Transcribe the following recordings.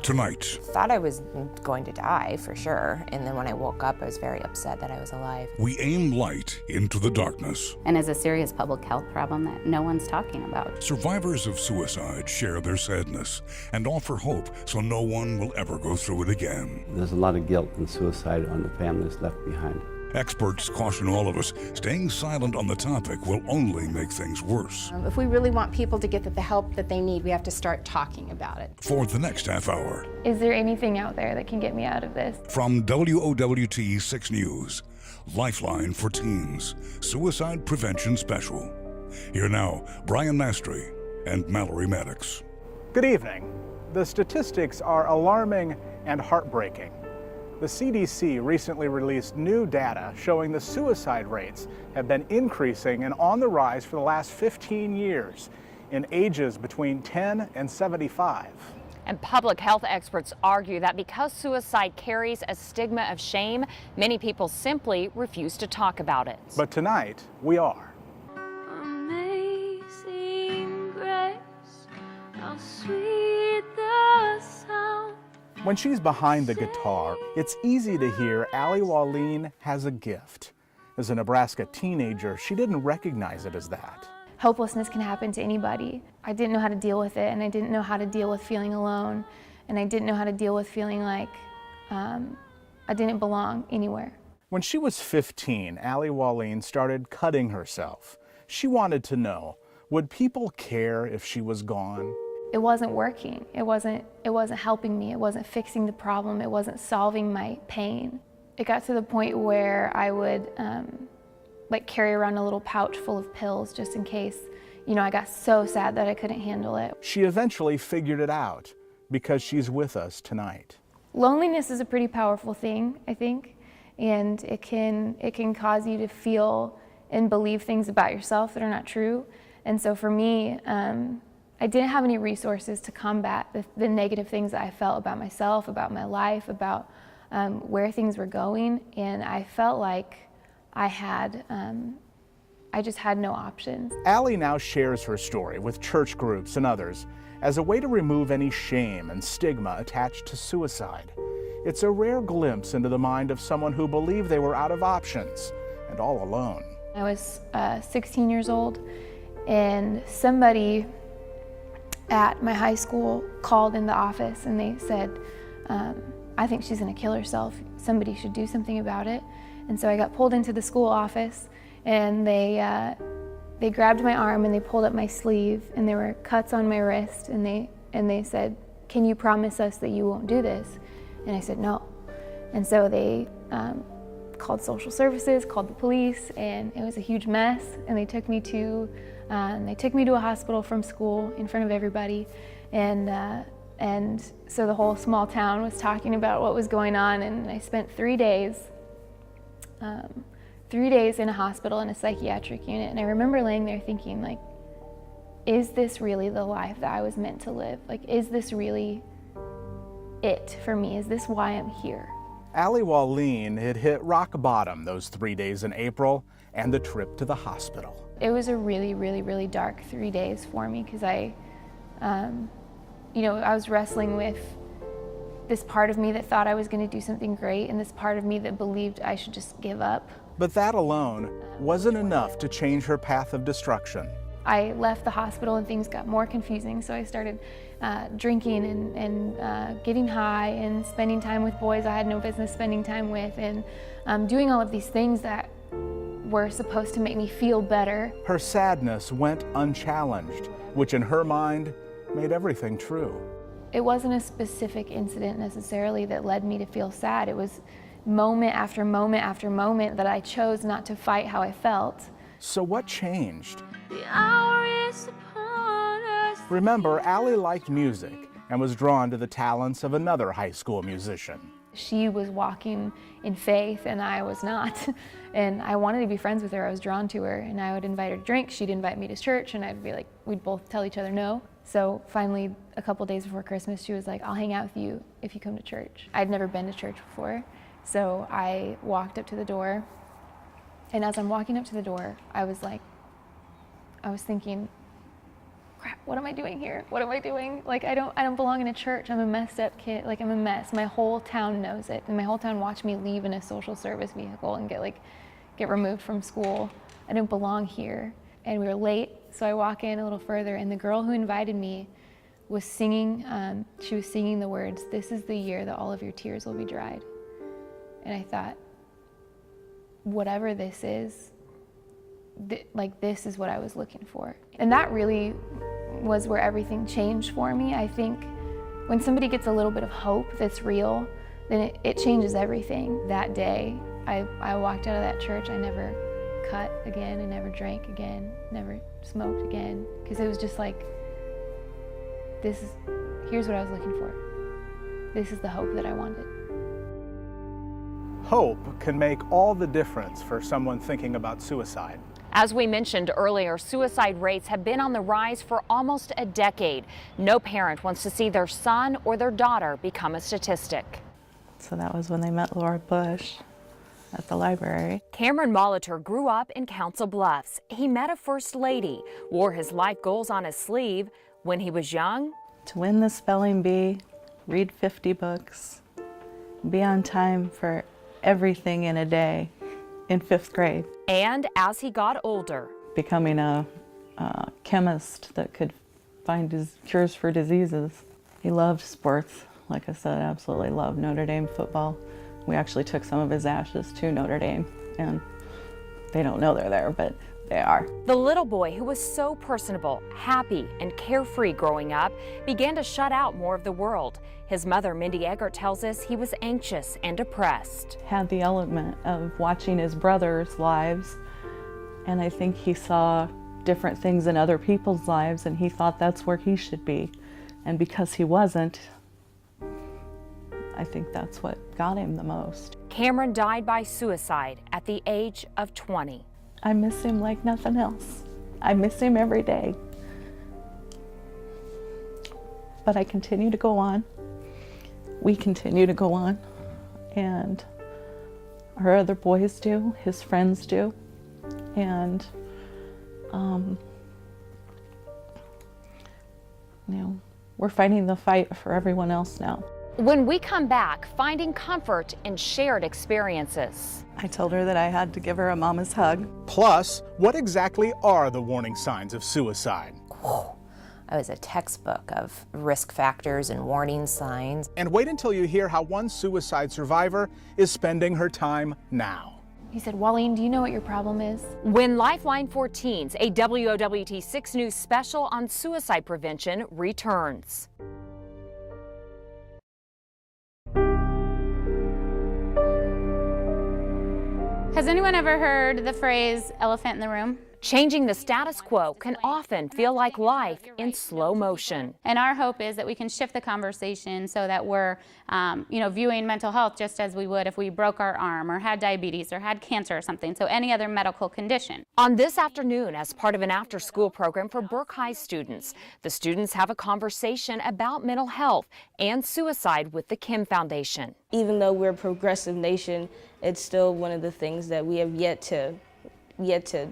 Tonight. Thought I was going to die for sure, and then when I woke up I was very upset that I was alive. We aim light into the darkness. And as a serious public health problem that no one's talking about. Survivors of suicide share their sadness and offer hope so no one will ever go through it again. There's a lot of guilt and suicide on the families left behind. Experts caution all of us, staying silent on the topic will only make things worse. If we really want people to get the help that they need, we have to start talking about it. For the next half hour. Is there anything out there that can get me out of this? From WOWT 6 News, Lifeline for Teens, Suicide Prevention Special. Here now, Brian Mastre and MALORIE MADDOX. Good evening. The statistics are alarming and heartbreaking. The CDC recently released new data showing the suicide rates have been increasing and on the rise for the last 15 years in ages between 10 and 75. And public health experts argue that because suicide carries a stigma of shame, many people simply refuse to talk about it. But tonight, we are. Amazing grace, how sweet the sound. When she's behind the guitar, it's easy to hear Allie Wallene has a gift. As a Nebraska teenager, she didn't recognize it as that. Hopelessness can happen to anybody. I didn't know how to deal with it, and I didn't know how to deal with feeling alone, and I didn't know how to deal with feeling like I didn't belong anywhere. When she was 15, Allie Wallene started cutting herself. She wanted to know, would people care if she was gone? It wasn't working. It wasn't helping me. It wasn't fixing the problem. It wasn't solving my pain. It got to the point where I would carry around a little pouch full of pills just in case, I got so sad that I couldn't handle it. She eventually figured it out because she's with us tonight. Loneliness is a pretty powerful thing, I think, and it can cause you to feel and believe things about yourself that are not true. And so for me, I didn't have any resources to combat the negative things that I felt about myself, about my life, about where things were going, and I felt like I just had no options. Allie now shares her story with church groups and others as a way to remove any shame and stigma attached to suicide. It's a rare glimpse into the mind of someone who believed they were out of options and all alone. I was 16 years old, and somebody at my high school called in the office and they said, I think she's gonna kill herself. Somebody should do something about it. And so I got pulled into the school office, and they grabbed my arm and they pulled up my sleeve, and there were cuts on my wrist, and they said, can you promise us that you won't do this? And I said, no. And so they called social services, called the police, and it was a huge mess, and they took me to a hospital from school in front of everybody, and so the whole small town was talking about what was going on, and I spent 3 days in a hospital in a psychiatric unit, and I remember laying there thinking, like, is this really the life that I was meant to live? Like, is this really it for me? Is this why I'm here? Allie Wallene had hit rock bottom those 3 days in April and the trip to the hospital. It was a really, really, really dark 3 days for me because I was wrestling with this part of me that thought I was going to do something great and this part of me that believed I should just give up. But that alone wasn't enough to change her path of destruction. I left the hospital and things got more confusing, so I started drinking and getting high and spending time with boys I had no business spending time with, and doing all of these things that were supposed to make me feel better. Her sadness went unchallenged, which in her mind made everything true. It wasn't a specific incident necessarily that led me to feel sad. It was moment after moment after moment that I chose not to fight how I felt. So what changed? The hour is upon us. Remember, Allie liked music and was drawn to the talents of another high school musician. She was walking in faith and I was not. And I wanted to be friends with her. I was drawn to her, and I would invite her to drink. She'd invite me to church, and I'd be like, we'd both tell each other no. So finally, a couple days before Christmas, she was like, I'll hang out with you if you come to church. I'd never been to church before. So I walked up to the door, and as I'm walking up to the door, I was thinking, crap, what am I doing here? What am I doing? Like, I don't belong in a church. I'm a messed up kid. Like, I'm a mess. My whole town knows it. And my whole town watched me leave in a social service vehicle and get removed from school. I didn't belong here. And we were late, so I walk in a little further, and the girl who invited me was singing, she was singing the words, "This is the year that all of your tears will be dried." And I thought, whatever this is, this is what I was looking for. And that really was where everything changed for me. I think when somebody gets a little bit of hope that's real, then it changes everything. That day, I walked out of that church, I never cut again, I never drank again, never smoked again, because it was just like, here's what I was looking for. This is the hope that I wanted. Hope can make all the difference for someone thinking about suicide. As we mentioned earlier, suicide rates have been on the rise for almost a decade. No parent wants to see their son or their daughter become a statistic. So that was when they met Laura Bush at the library. Cameron Molitor grew up in Council Bluffs. He met a first lady, wore his life goals on his sleeve. When he was young, to win the spelling bee, read 50 books, be on time for everything in a day in 5th grade. And as he got older, becoming a chemist that could find cures for diseases. He loved sports, like I said, absolutely loved Notre Dame football. We actually took some of his ashes to Notre Dame, and they don't know they're there, but they are. The little boy who was so personable, happy, and carefree growing up began to shut out more of the world. His mother, Mindy Eggert, tells us he was anxious and depressed. Had the element of watching his brothers' lives, and I think he saw different things in other people's lives, and he thought that's where he should be. And because he wasn't, I think that's what got him the most. Cameron died by suicide at the age of 20. I miss him like nothing else. I miss him every day. But I continue to go on. We continue to go on. And our other boys do, his friends do. And, we're fighting the fight for everyone else now. When we come back, finding comfort in shared experiences. I told her that I had to give her a mama's hug. Plus, what exactly are the warning signs of suicide? I was a textbook of risk factors and warning signs. And wait until you hear how one suicide survivor is spending her time now. He said, "Wallene, do you know what your problem is?" When Lifeline for Teens, a WOWT 6 News special on suicide prevention, returns. Has anyone ever heard the phrase elephant in the room? Changing the status quo can often feel like life in slow motion. And our hope is that we can shift the conversation so that we're, viewing mental health just as we would if we broke our arm or had diabetes or had cancer or something, so any other medical condition. On this afternoon, as part of an after-school program for Burke High students, the students have a conversation about mental health and suicide with the Kim Foundation. Even though we're a progressive nation, it's still one of the things that we have yet to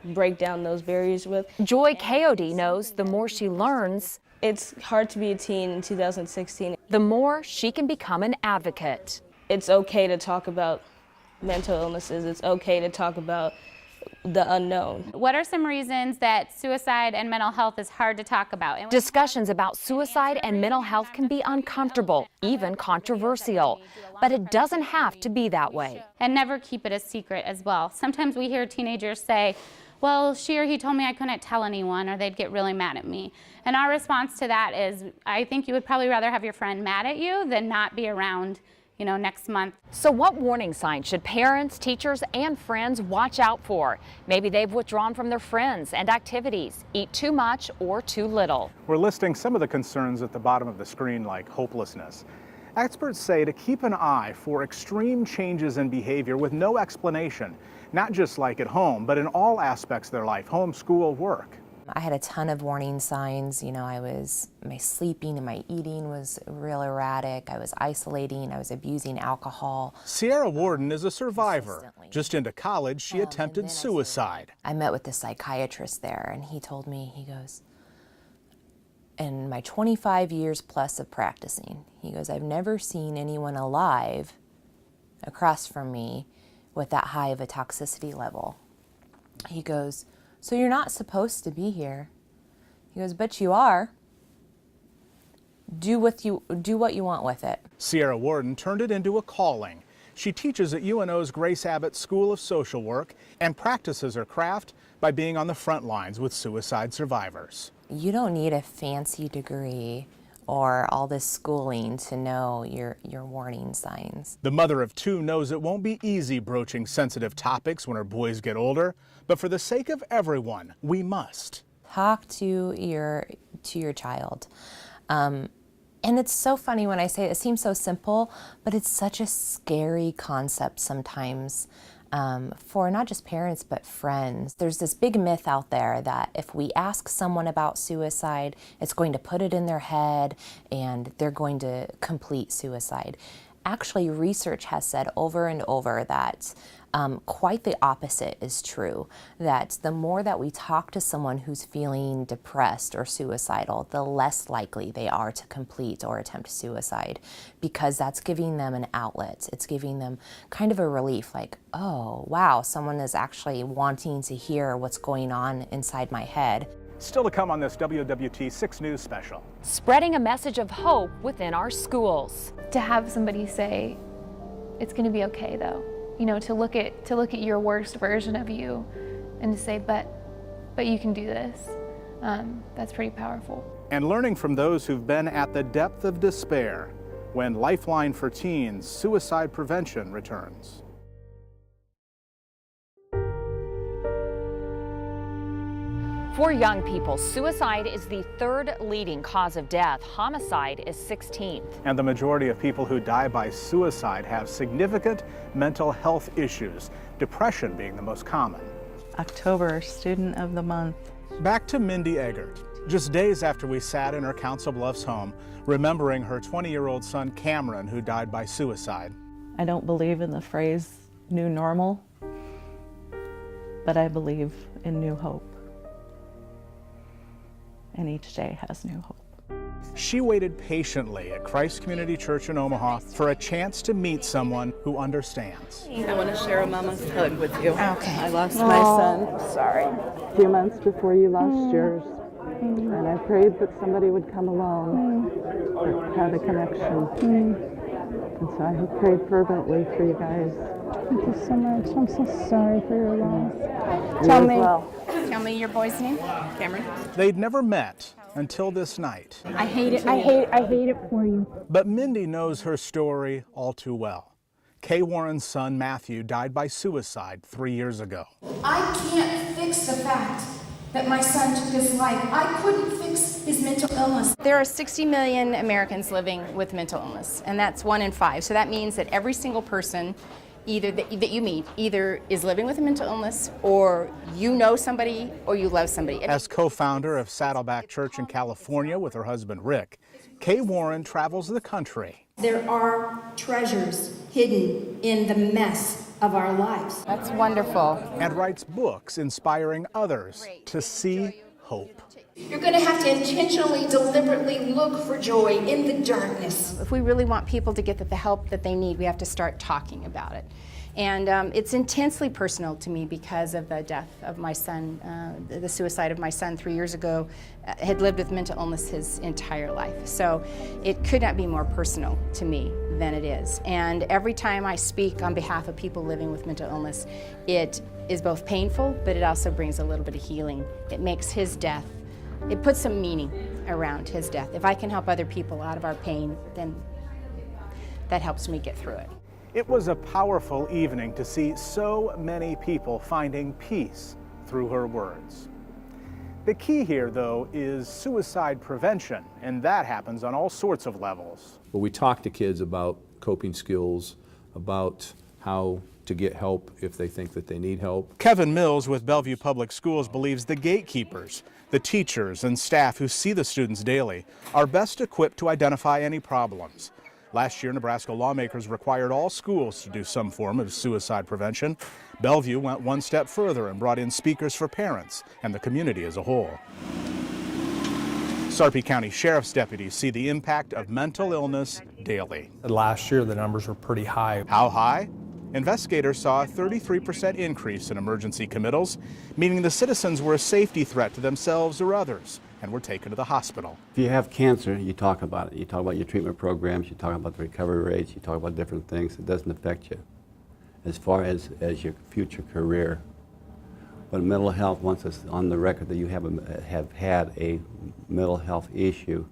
break down those barriers with. Joy Coyote knows the more she learns, it's hard to be a teen in 2016. The more she can become an advocate. It's okay to talk about mental illnesses. It's okay to talk about the unknown. What are some reasons that suicide and mental health is hard to talk about? Discussions about suicide and mental health can be uncomfortable, even controversial, but it doesn't have to be that way. And never keep it a secret as well. Sometimes we hear teenagers say, well, she or he told me I couldn't tell anyone, or they'd get really mad at me. And our response to that is, I think you would probably rather have your friend mad at you than not be around next month. So what warning signs should parents, teachers, and friends watch out for? Maybe they've withdrawn from their friends and activities, eat too much or too little. We're listing some of the concerns at the bottom of the screen, like hopelessness. Experts say to keep an eye for extreme changes in behavior with no explanation, not just like at home, but in all aspects of their life, home, school, work. I had a ton of warning signs. My sleeping and my eating was real erratic. I was isolating. I was abusing alcohol. Sierra Warden is a survivor. Just into college, she attempted suicide. I met with the psychiatrist there, and he told me, he goes, in my 25 years plus of practicing, he goes, I've never seen anyone alive across from me with that high of a toxicity level. He goes, so you're not supposed to be here. He goes, but you are. Do what you want with it. Sierra Warden turned it into a calling. She teaches at UNO's Grace Abbott School of Social Work and practices her craft by being on the front lines with suicide survivors. You don't need a fancy degree or all this schooling to know your warning signs. The mother of two knows it won't be easy broaching sensitive topics when her boys get older, but for the sake of everyone, we must. Talk to your child. And it's so funny when I say it seems so simple, but it's such a scary concept sometimes for not just parents, but friends. There's this big myth out there that if we ask someone about suicide, it's going to put it in their head and they're going to complete suicide. Actually, research has said over and over that quite the opposite is true, that the more that we talk to someone who's feeling depressed or suicidal, the less likely they are to complete or attempt suicide, because that's giving them an outlet. It's giving them kind of a relief, like, oh, wow, someone is actually wanting to hear what's going on inside my head. Still to come on this WWT 6 News special. Spreading a message of hope within our schools. To have somebody say, it's going to be okay though. You know, to look at your worst version of you and to say, but you can do this. That's pretty powerful. And learning from those who've been at the depth of despair when Lifeline for Teens Suicide Prevention returns. For young people, suicide is the third leading cause of death. Homicide is 16th. And the majority of people who die by suicide have significant mental health issues, depression being the most common. October, Student of the Month. Back to Mindy Eggert. Just days after we sat in her Council Bluffs home, remembering her 20-year-old son Cameron, who died by suicide. I don't believe in the phrase new normal, but I believe in new hope. And each day has new hope. She waited patiently at Christ Community Church in Omaha for a chance to meet someone who understands. I want to share a mama's hug with you. Okay. I lost my son. Sorry. A few months before you lost yours. And I prayed that somebody would come along that had a connection. And so I have prayed fervently for you guys. Thank you so much. I'm so sorry for your loss. Tell me your boy's name. Cameron. They'd never met until this night. I hate it. I hate it for you. But Mindy knows her story all too well. Kay Warren's son, Matthew, died by suicide 3 years ago. I can't fix the fact that my son took his life. I couldn't fix his mental illness. There are 60 million Americans living with mental illness, and that's 1 in 5. So that means that every single person either that you meet either is living with a mental illness, or you know somebody, or you love somebody. As co-founder of Saddleback Church in California with her husband Rick, Kay Warren travels the country. There are treasures hidden in the mess of our lives. That's wonderful. And writes books inspiring others to see hope. You're going to have to intentionally, deliberately look for joy in the darkness. If we really want people to get the help that they need, we have to start talking about it. And it's intensely personal to me because of the death of my son, the suicide of my son 3 years ago. Had lived with mental illness his entire life. So it could not be more personal to me than it is. And every time I speak on behalf of people living with mental illness, it is both painful, but it also brings a little bit of healing. It makes his death, it puts some meaning around his death. If I can help other people out of our pain, then that helps me get through it. It was a powerful evening to see so many people finding peace through her words. The key here, though, is suicide prevention, and that happens on all sorts of levels. Well, we talk to kids about coping skills, about how to get help if they think that they need help. Kevin Mills with Bellevue Public Schools believes the gatekeepers, the teachers and staff who see the students daily, are best equipped to identify any problems. Last year, Nebraska lawmakers required all schools to do some form of suicide prevention. Bellevue went one step further and brought in speakers for parents and the community as a whole. Sarpy County Sheriff's deputies see the impact of mental illness daily. Last year, the numbers were pretty high. How high? Investigators saw a 33% increase in emergency committals, meaning the citizens were a safety threat to themselves or others and were taken to the hospital. If you have cancer, you talk about it. You talk about your treatment programs, you talk about the recovery rates, you talk about different things. It doesn't affect you as far as your future career. But mental health, once it's on the record that you have had a mental health issue,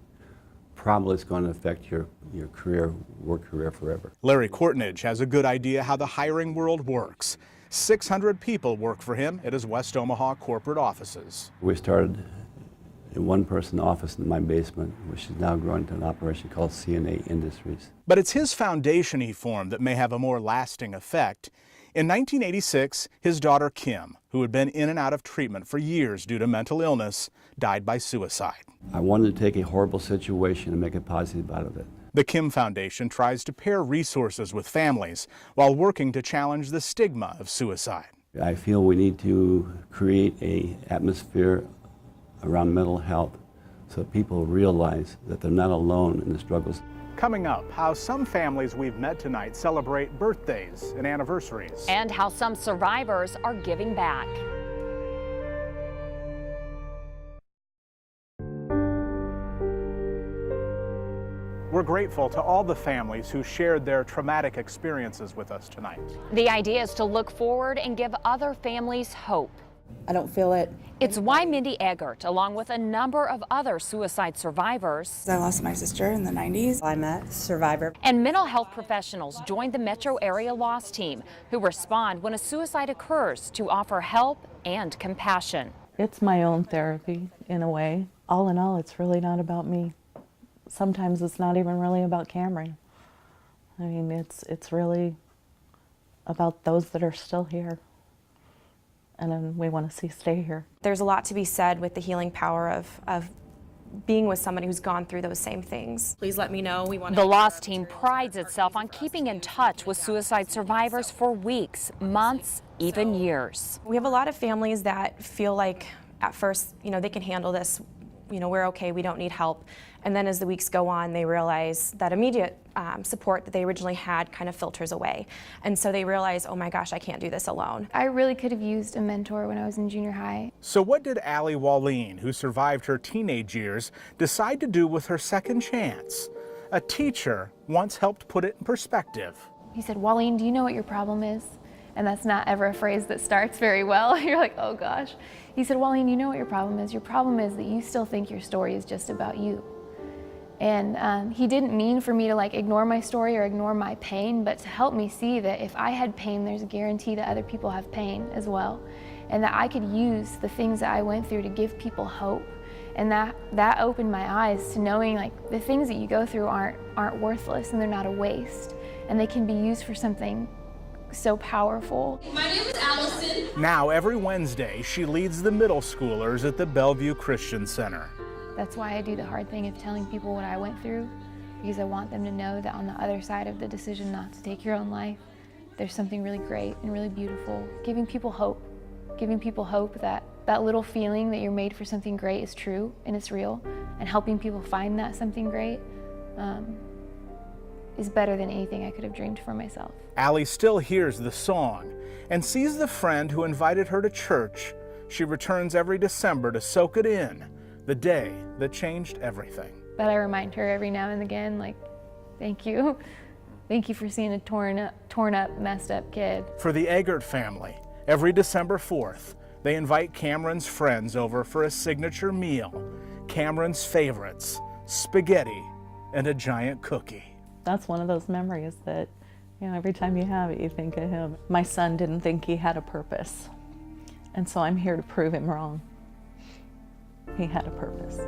probably it's going to affect your work career forever. Larry Courtnage has a good idea how the hiring world works. 600 people work for him at his West Omaha corporate offices. We started a one-person office in my basement, which is now growing to an operation called CNA Industries. But it's his foundation he formed that may have a more lasting effect. In 1986, his daughter Kim, who had been in and out of treatment for years due to mental illness, died by suicide. I wanted to take a horrible situation and make a positive out of it. The Kim Foundation tries to pair resources with families while working to challenge the stigma of suicide. I feel we need to create an atmosphere around mental health so that people realize that they're not alone in the struggles. Coming up, how some families we've met tonight celebrate birthdays and anniversaries. And how some survivors are giving back. We're grateful to all the families who shared their traumatic experiences with us tonight. The idea is to look forward and give other families hope. I don't feel it. It's why Mindy Eggert, along with a number of other suicide survivors, I lost my sister in the 90s. I'm a survivor. And mental health professionals joined the metro area loss team, who respond when a suicide occurs to offer help and compassion. It's my own therapy, in a way. All in all, it's really not about me. Sometimes it's not even really about Cameron. I mean, it's really about those that are still here. And then we want to see stay here. There's a lot to be said with the healing power of being with somebody who's gone through those same things. Please let me know. The loss team prides itself on keeping in touch with suicide survivors for weeks, months, even years. We have a lot of families that feel like at first, they can handle this. We're okay, we don't need help. And then as the weeks go on, they realize that immediate support that they originally had kind of filters away. And so they realize, oh my gosh, I can't do this alone. I really could have used a mentor when I was in junior high. So what did Allie Walleen, who survived her teenage years, decide to do with her second chance? A teacher once helped put it in perspective. He said, Walleen, do you know what your problem is? And that's not ever a phrase that starts very well. You're like, oh gosh. He said, Walleen, you know what your problem is? Your problem is that you still think your story is just about you. And he didn't mean for me to ignore my story or ignore my pain, but to help me see that if I had pain, there's a guarantee that other people have pain as well. And that I could use the things that I went through to give people hope. And that opened my eyes to knowing the things that you go through aren't worthless and they're not a waste. And they can be used for something so powerful. My name is Allison. Now, every Wednesday, she leads the middle schoolers at the Bellevue Christian Center. That's why I do the hard thing of telling people what I went through, because I want them to know that on the other side of the decision not to take your own life, there's something really great and really beautiful. Giving people hope that that little feeling that you're made for something great is true and it's real, and helping people find that something great is better than anything I could have dreamed for myself. Allie still hears the song and sees the friend who invited her to church. She returns every December to soak it in, the day that changed everything. But I remind her every now and again, thank you. Thank you for seeing a torn up, messed up kid. For the Eggert family, every December 4th, they invite Cameron's friends over for a signature meal, Cameron's favorites, spaghetti and a giant cookie. That's one of those memories that, every time you have it, you think of him. My son didn't think he had a purpose, and so I'm here to prove him wrong. He had a purpose.